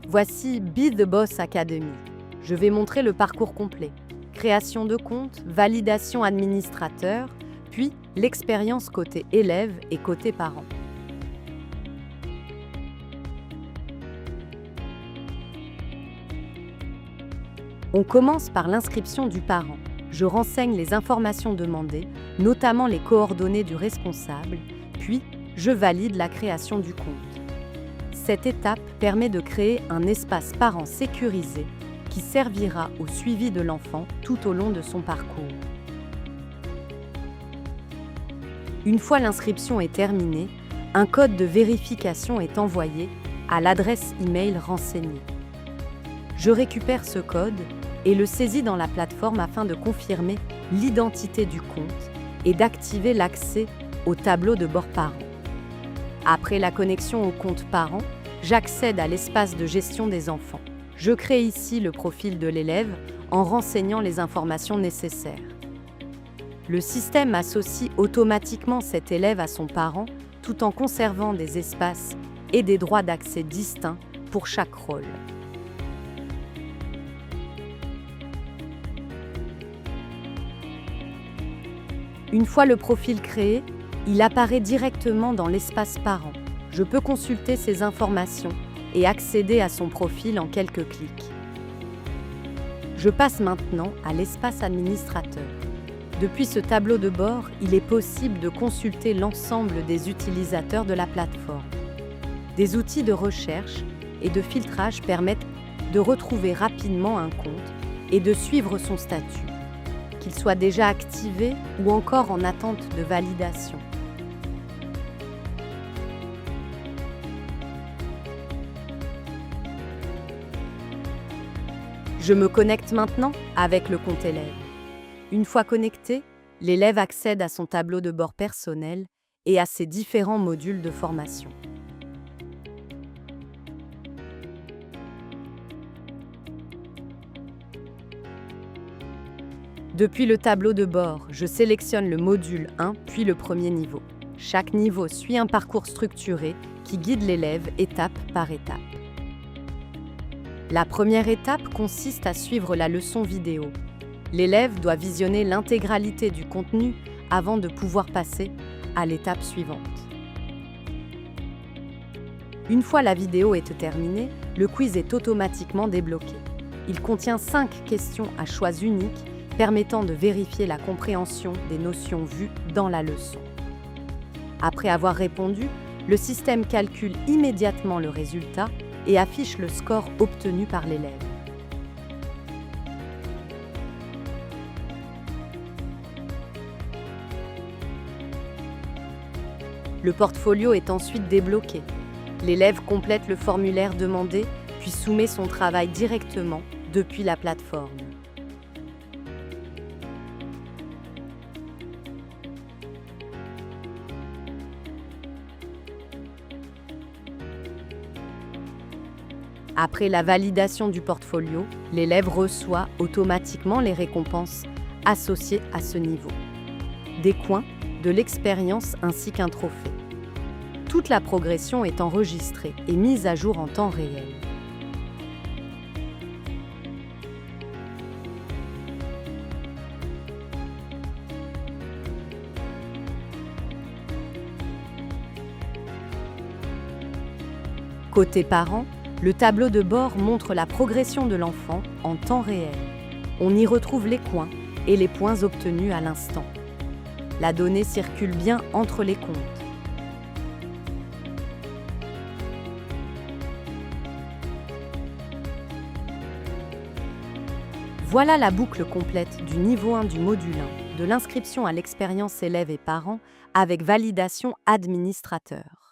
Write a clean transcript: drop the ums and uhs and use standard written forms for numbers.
Voici Be the Boss Academy. Je vais montrer le parcours complet. Création de compte, validation administrateur, puis l'expérience côté élève et côté parent. On commence par l'inscription du parent. Je renseigne les informations demandées, notamment les coordonnées du responsable, puis je valide la création du compte. Cette étape permet de créer un espace parent sécurisé qui servira au suivi de l'enfant tout au long de son parcours. Une fois l'inscription est terminée, un code de vérification est envoyé à l'adresse e-mail renseignée. Je récupère ce code et le saisis dans la plateforme afin de confirmer l'identité du compte et d'activer l'accès au tableau de bord parent. Après la connexion au compte parent, j'accède à l'espace de gestion des enfants. Je crée ici le profil de l'élève en renseignant les informations nécessaires. Le système associe automatiquement cet élève à son parent tout en conservant des espaces et des droits d'accès distincts pour chaque rôle. Une fois le profil créé, il apparaît directement dans l'espace parent. Je peux consulter ces informations et accéder à son profil en quelques clics. Je passe maintenant à l'espace administrateur. Depuis ce tableau de bord, il est possible de consulter l'ensemble des utilisateurs de la plateforme. Des outils de recherche et de filtrage permettent de retrouver rapidement un compte et de suivre son statut, qu'il soit déjà activé ou encore en attente de validation. Je me connecte maintenant avec le compte élève. Une fois connecté, l'élève accède à son tableau de bord personnel et à ses différents modules de formation. Depuis le tableau de bord, je sélectionne le module 1 puis le premier niveau. Chaque niveau suit un parcours structuré qui guide l'élève étape par étape. La première étape consiste à suivre la leçon vidéo. L'élève doit visionner l'intégralité du contenu avant de pouvoir passer à l'étape suivante. Une fois la vidéo est terminée, le quiz est automatiquement débloqué. Il contient 5 questions à choix uniques permettant de vérifier la compréhension des notions vues dans la leçon. Après avoir répondu, le système calcule immédiatement le résultat et affiche le score obtenu par l'élève. Le portfolio est ensuite débloqué. L'élève complète le formulaire demandé, puis soumet son travail directement depuis la plateforme. Après la validation du portfolio, l'élève reçoit automatiquement les récompenses associées à ce niveau. Des coins, de l'expérience ainsi qu'un trophée. Toute la progression est enregistrée et mise à jour en temps réel. Côté parent, le tableau de bord montre la progression de l'enfant en temps réel. On y retrouve les coins et les points obtenus à l'instant. La donnée circule bien entre les comptes. Voilà la boucle complète du niveau 1 du module 1, de l'inscription à l'expérience élève et parent avec validation administrateur.